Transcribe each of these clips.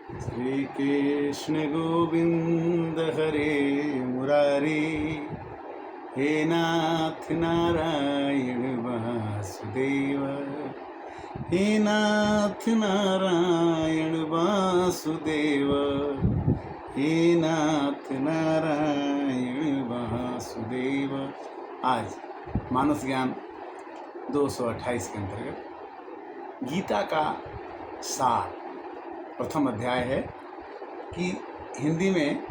श्री कृष्ण गोविंद हरे मुरारी, हे नाथ नारायण वासुदेव, हे नाथ नारायण वासुदेव, हे नाथ नारायण वासुदेव। आज मानस ज्ञान 228 के अंतर्गत गीता का सार प्रथम अध्याय है कि हिंदी में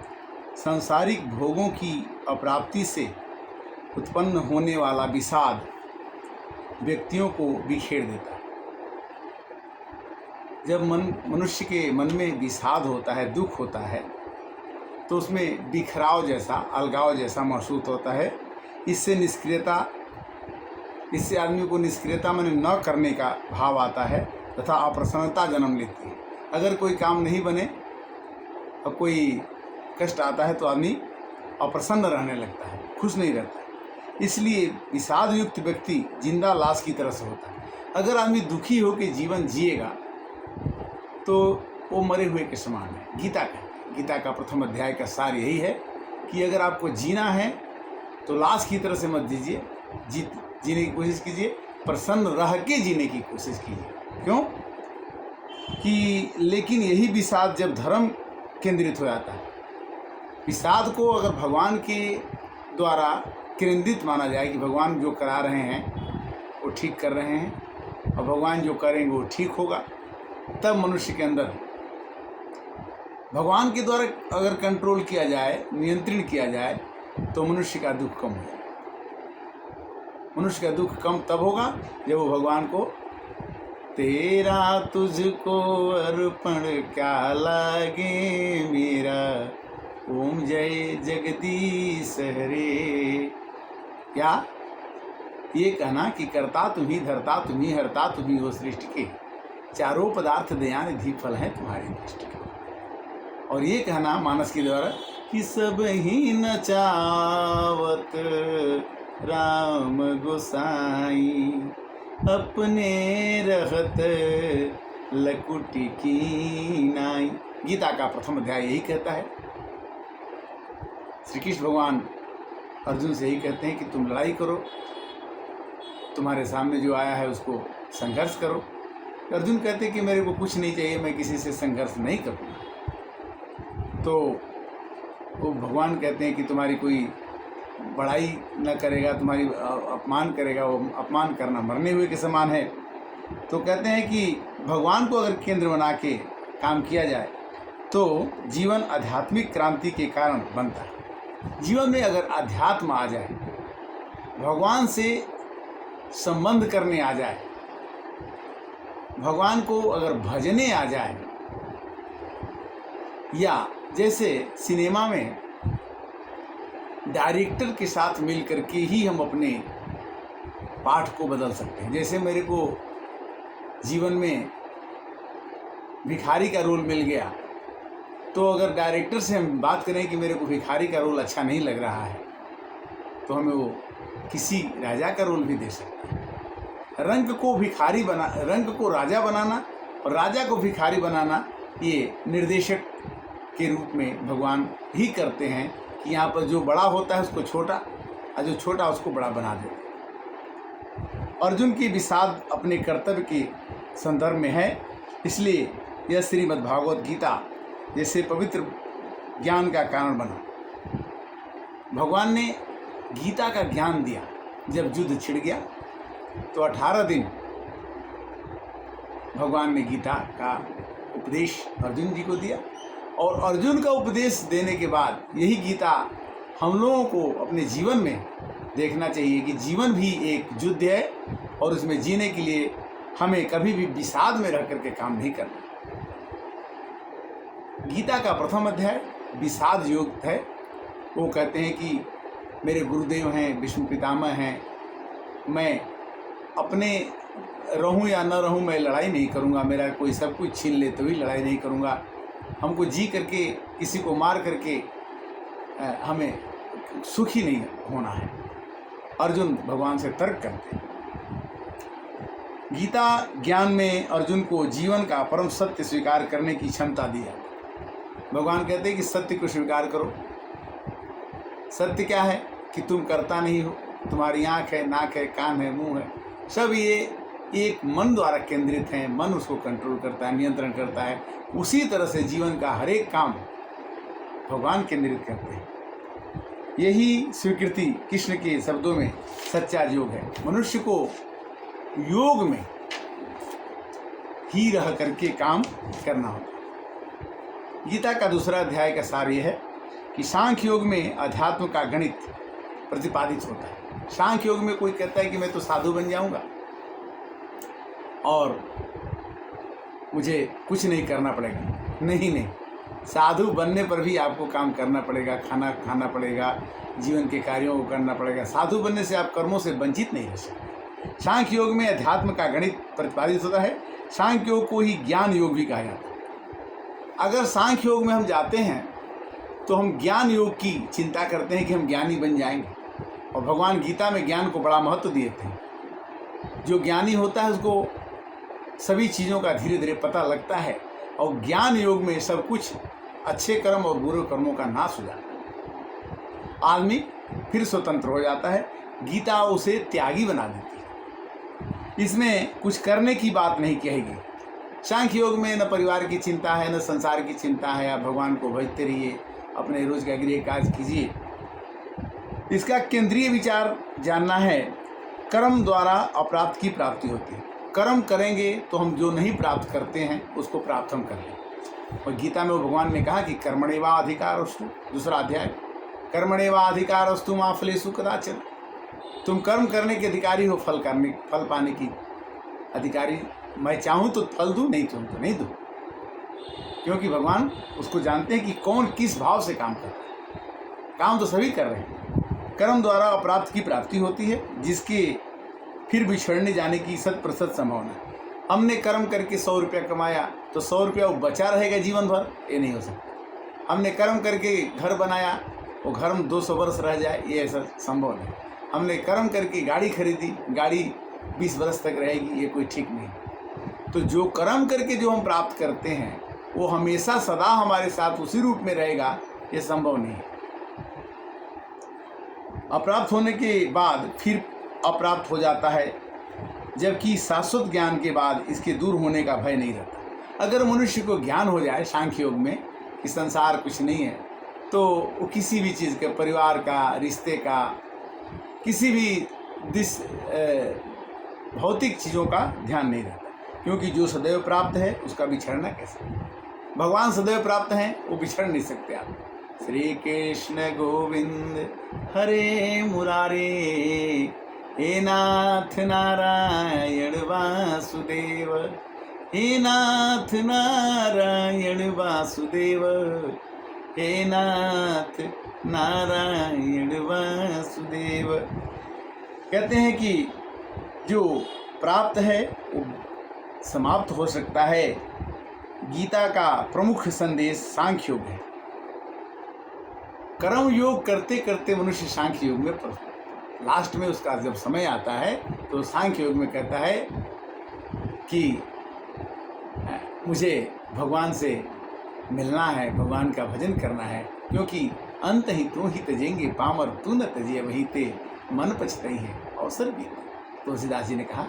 सांसारिक भोगों की अप्राप्ति से उत्पन्न होने वाला विषाद व्यक्तियों को बिखेर देता है। जब मनुष्य के मन में विषाद होता है, दुख होता है, तो उसमें बिखराव जैसा, अलगाव जैसा महसूस होता है। इससे आदमी को निष्क्रियता में न करने का भाव आता है तथा अप्रसन्नता जन्म लेती है। अगर कोई काम नहीं बने और कोई कष्ट आता है तो आदमी अप्रसन्न रहने लगता है, खुश नहीं रहता है। इसलिए विषाद युक्त व्यक्ति जिंदा लाश की तरह से होता है। अगर आदमी दुखी होकर जीवन जिएगा तो वो मरे हुए के समान है। गीता का प्रथम अध्याय का सार यही है कि अगर आपको जीना है तो लाश की तरह से मत जीजिए, जीने की कोशिश कीजिए, प्रसन्न रह के जीने की कोशिश कीजिए। क्यों कि लेकिन यही विषाद जब धर्म केंद्रित हो जाता है, विषाद को अगर भगवान के द्वारा केंद्रित माना जाए कि भगवान जो करा रहे हैं वो ठीक कर रहे हैं और भगवान जो करेंगे वो ठीक होगा, तब मनुष्य के अंदर भगवान के द्वारा अगर कंट्रोल किया जाए, नियंत्रण किया जाए, तो मनुष्य का दुख कम हो जाए। मनुष्य का दुख कम तब होगा जब वो भगवान को तेरा तुझको अर्पण क्या लागे मेरा, ओम जय जगदीश हरे। क्या ये कहना कि करता तुम्ही, धरता तुम्ही, हरता तुम्ही हो सृष्टि के, चारों पदार्थ दयानिधि फल हैं तुम्हारी दृष्टि के। और ये कहना मानस के द्वारा कि सब ही नचावत राम गोसाई, अपने रहत लकुटी की नाई। गीता का प्रथम अध्याय यही कहता है। श्री कृष्ण भगवान अर्जुन से यही कहते हैं कि तुम लड़ाई करो, तुम्हारे सामने जो आया है उसको संघर्ष करो। अर्जुन कहते हैं कि मेरे को कुछ नहीं चाहिए, मैं किसी से संघर्ष नहीं करूँगा। तो वो भगवान कहते हैं कि तुम्हारी कोई बड़ाई न करेगा, तुम्हारी अपमान करेगा, वो अपमान करना मरने हुए के समान है। तो कहते हैं कि भगवान को अगर केंद्र बना के काम किया जाए तो जीवन आध्यात्मिक क्रांति के कारण बनता है। जीवन में अगर अध्यात्म आ जाए, भगवान से संबंध करने आ जाए, भगवान को अगर भजने आ जाए, या जैसे सिनेमा में डायरेक्टर के साथ मिल करके ही हम अपने पाठ को बदल सकते हैं। जैसे मेरे को जीवन में भिखारी का रोल मिल गया, तो अगर डायरेक्टर से हम बात करें कि मेरे को भिखारी का रोल अच्छा नहीं लग रहा है, तो हमें वो किसी राजा का रोल भी दे सकते हैं। रंग को राजा बनाना और राजा को भिखारी बनाना, ये निर्देशक के रूप में भगवान ही करते हैं कि यहाँ पर जो बड़ा होता है उसको छोटा और जो छोटा उसको बड़ा बना देते। अर्जुन की विषाद अपने कर्तव्य के संदर्भ में है। इसलिए यह श्रीमद् भागवत गीता जैसे पवित्र ज्ञान का कारण बना। भगवान ने गीता का ज्ञान दिया। जब युद्ध छिड़ गया तो 18 दिन भगवान ने गीता का उपदेश अर्जुन जी को दिया, और अर्जुन का उपदेश देने के बाद यही गीता हम लोगों को अपने जीवन में देखना चाहिए कि जीवन भी एक युद्ध है और उसमें जीने के लिए हमें कभी भी विषाद में रह करके काम नहीं करना। गीता का प्रथम अध्याय विषाद युक्त है। वो कहते हैं कि मेरे गुरुदेव हैं, विष्णु पितामह हैं, मैं अपने रहूं या न रहूं मैं लड़ाई नहीं करूंगा, मेरा कोई सब कुछ छीन ले तो भी लड़ाई नहीं करूंगा। हमको जी करके किसी को मार करके हमें सुखी नहीं होना है। अर्जुन भगवान से तर्क करते हैं। गीता ज्ञान में अर्जुन को जीवन का परम सत्य स्वीकार करने की क्षमता दी जाती है। भगवान कहते हैं कि सत्य को स्वीकार करो। सत्य क्या है कि तुम करता नहीं हो, तुम्हारी आँख है, नाक है, कान है, मुंह है, सब ये एक मन द्वारा केंद्रित हैं। मन उसको कंट्रोल करता है, नियंत्रण करता है। उसी तरह से जीवन का हर एक काम भगवान केंद्रित करते हैं। यही स्वीकृति कृष्ण के शब्दों में सच्चा योग है। मनुष्य को योग में ही रह करके काम करना होता। गीता का दूसरा अध्याय का सार यह है कि सांख्य योग में अध्यात्म का गणित प्रतिपादित होता है। सांख्य योग में कोई कहता है कि मैं तो साधु बन जाऊंगा और मुझे कुछ नहीं करना पड़ेगा। नहीं, साधु बनने पर भी आपको काम करना पड़ेगा, खाना खाना पड़ेगा, जीवन के कार्यों को करना पड़ेगा। साधु बनने से आप कर्मों से वंचित नहीं रह सकते। सांख्य योग में अध्यात्म का गणित प्रतिपादित होता है। सांख्य योग को ही ज्ञान योग भी कहा जाता है। अगर सांख्य योग में हम जाते हैं तो हम ज्ञान योग की चिंता करते हैं कि हम ज्ञानी बन जाएंगे, और भगवान गीता में ज्ञान को बड़ा महत्व दिए थे। जो ज्ञानी होता है उसको सभी चीज़ों का धीरे धीरे पता लगता है, और ज्ञान योग में सब कुछ अच्छे कर्म और बुरे कर्मों का नाश हो जाता है। आदमी फिर स्वतंत्र हो जाता है। गीता उसे त्यागी बना देती है। इसमें कुछ करने की बात नहीं कहेगी। सांख्य योग में न परिवार की चिंता है, न संसार की चिंता है। आप भगवान को भजते रहिए, अपने रोज का गृह कार्य कीजिए। इसका केंद्रीय विचार जानना है। कर्म द्वारा अप्राप्त की प्राप्ति होती है। कर्म करेंगे तो हम जो नहीं प्राप्त करते हैं उसको प्राप्त हम कर लें। और गीता में भगवान ने कहा कि कर्मणेवा अधिकारस्तु, दूसरा अध्याय, कर्मणेवा अधिकारस्तु मा फलेषु कदाचन। तुम कर्म करने के अधिकारी हो, फल पाने की अधिकारी मैं चाहूँ तो फल दूँ, नहीं तो नहीं दूँ। क्योंकि भगवान उसको जानते हैं कि कौन किस भाव से काम कर रहा है। काम तो सभी कर रहे हैं। कर्म द्वारा अप्राप्त की प्राप्ति होती है, जिसके फिर बिछड़ने जाने की 100% संभावना है। हमने कर्म करके 100 रुपया कमाया तो 100 रुपया वो बचा रहेगा जीवन भर, ये नहीं हो सकता। हमने कर्म करके घर बनाया, वो घर में 200 वर्ष रह जाए, ये ऐसा संभव नहीं। हमने कर्म करके गाड़ी खरीदी, गाड़ी 20 वर्ष तक रहेगी, ये कोई ठीक नहीं। तो जो कर्म करके जो हम प्राप्त करते हैं वो हमेशा सदा हमारे साथ उसी रूप में रहेगा, ये संभव नहीं है। अप्राप्त होने के बाद फिर अप्राप्त हो जाता है, जबकि शाश्वत ज्ञान के बाद इसके दूर होने का भय नहीं रहता। अगर मनुष्य को ज्ञान हो जाए सांख्य योग में कि संसार कुछ नहीं है, तो वो किसी भी चीज़ के, परिवार का, रिश्ते का, किसी भी भौतिक चीज़ों का ध्यान नहीं रहता। क्योंकि जो सदैव प्राप्त है उसका बिछड़ना कैसे? भगवान सदैव प्राप्त हैं, वो बिछड़ नहीं सकते आप। श्री कृष्ण गोविंद हरे मुरारे, हे नाथ नारायण वासुदेव, हे नाथ नारायण वासुदेव, हे नाथ नारायण वासुदेव। कहते हैं कि जो प्राप्त है वो समाप्त हो सकता है। गीता का प्रमुख संदेश सांख्य योग है। कर्म योग करते करते मनुष्य सांख्य योग में लास्ट में उसका जब समय आता है तो सांख्य योग में कहता है कि मुझे भगवान से मिलना है, भगवान का भजन करना है, क्योंकि अंत ही तू ही तजेंगे पामर तू न तजे वही ते मन पछतई है अवसर भी। तुलसीदास जी ने कहा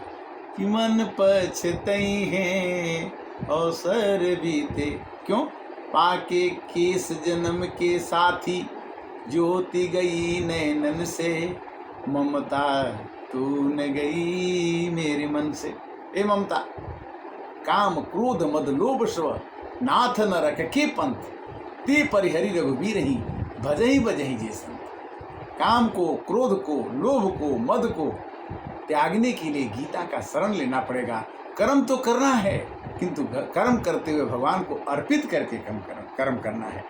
कि मन पछतई है अवसर बीते, क्यों? पाके केस जन्म के साथी, ज्योति गई नैनन से, ममता तू न गई मेरे मन से। ए ममता, काम क्रोध मद लोभ स्व, नाथ न रख के पंथ, ते परिहरि रघुबीर ही, भजही बजही जे संत। काम को, क्रोध को, लोभ को, मद को त्यागने के लिए गीता का शरण लेना पड़ेगा। कर्म तो करना है, किंतु कर्म करते हुए भगवान को अर्पित करके कर्म करना है।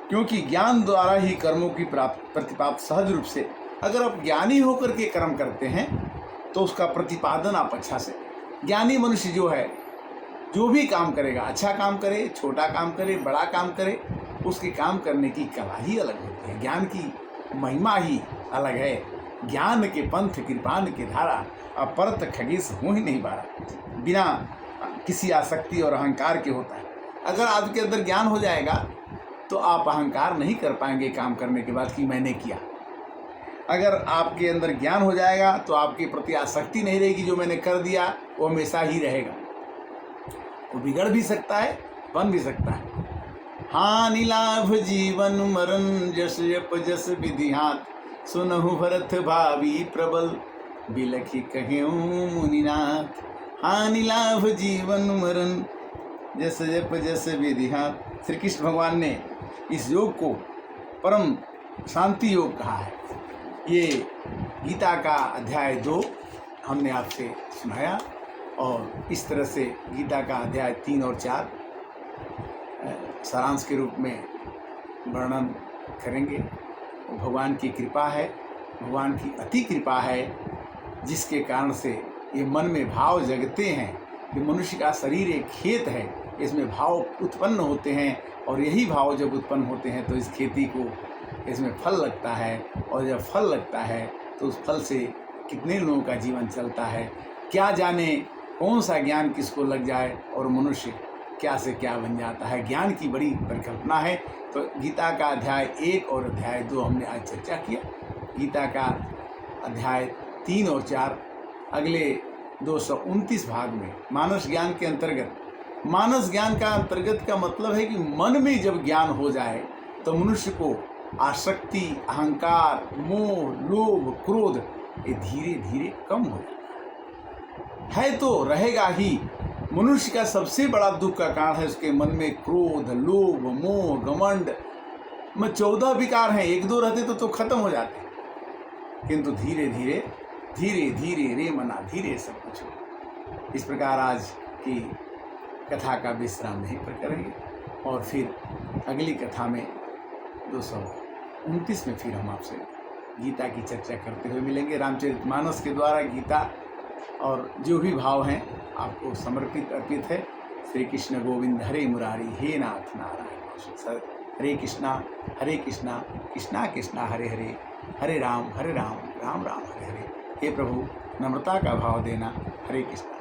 क्योंकि ज्ञान द्वारा ही कर्मों की प्रतिपाद सहज रूप से, अगर आप ज्ञानी होकर के कर्म करते हैं तो उसका प्रतिपादन आप अच्छा से। ज्ञानी मनुष्य जो है, जो भी काम करेगा, अच्छा काम करे, छोटा काम करे, बड़ा काम करे, उसके काम करने की कला ही अलग होती है। ज्ञान की महिमा ही अलग है। ज्ञान के पंथ कृपान के धारा, अपरत खगेश हो ही नहीं बारा, बिना किसी आसक्ति और अहंकार के होता है। अगर आपके अंदर ज्ञान हो जाएगा तो आप अहंकार नहीं कर पाएंगे काम करने के बाद कि मैंने किया। अगर आपके अंदर ज्ञान हो जाएगा तो आपके प्रति आसक्ति नहीं रहेगी, जो मैंने कर दिया वो हमेशा ही रहेगा। वो बिगड़ भी सकता है, बन भी सकता है। हानि लाभ जीवन मरण जस जप जस विधिहात, सुनहु भरत भावी प्रबल बिलखी कहेऊं मुनिनाथ। हानि लाभ जीवन मरण जस जप जस विधिहात। श्री कृष्ण भगवान ने इस योग को परम शांति योग कहा है। ये गीता का अध्याय 2 हमने आपसे सुनाया और इस तरह से गीता का अध्याय 3 और 4 सारांश के रूप में वर्णन करेंगे। भगवान की कृपा है, भगवान की अति कृपा है, जिसके कारण से ये मन में भाव जगते हैं। ये मनुष्य का शरीर एक खेत है, इसमें भाव उत्पन्न होते हैं और यही भाव जब उत्पन्न होते हैं तो इस खेती को इसमें फल लगता है और जब फल लगता है तो उस फल से कितने लोगों का जीवन चलता है। क्या जाने कौन सा ज्ञान किसको लग जाए और मनुष्य क्या से क्या बन जाता है। ज्ञान की बड़ी परिकल्पना है। तो गीता का अध्याय 1 और अध्याय 2 हमने आज चर्चा किया। गीता का अध्याय 3 और 4 अगले 229 भाग में मानस ज्ञान के अंतर्गत। मानस ज्ञान का अंतर्गत का मतलब है कि मन में जब ज्ञान हो जाए तो मनुष्य को आसक्ति, अहंकार, मोह, लोभ, क्रोध ये धीरे धीरे कम हो जाता है तो रहेगा ही। मनुष्य का सबसे बड़ा दुख का कारण है उसके मन में क्रोध, लोभ, मोह, घमंड में 14 विकार हैं। 1-2 रहते तो खत्म हो जाते, किंतु धीरे धीरे धीरे धीरे रे मना धीरे सब कुछ हो। इस प्रकार आज की कथा का विश्राम नहीं पर करेंगे और फिर अगली कथा में 229 में फिर हम आपसे गीता की चर्चा करते हुए मिलेंगे। रामचरितमानस के द्वारा गीता और जो भी भाव हैं आपको समर्पित अर्पित है। श्री कृष्ण गोविंद हरे मुरारी, हे नाथ नारायण। हरे कृष्णा कृष्णा कृष्णा हरे हरे, हरे राम राम राम हरे हरे। हे प्रभु, नम्रता का भाव देना। हरे कृष्णा।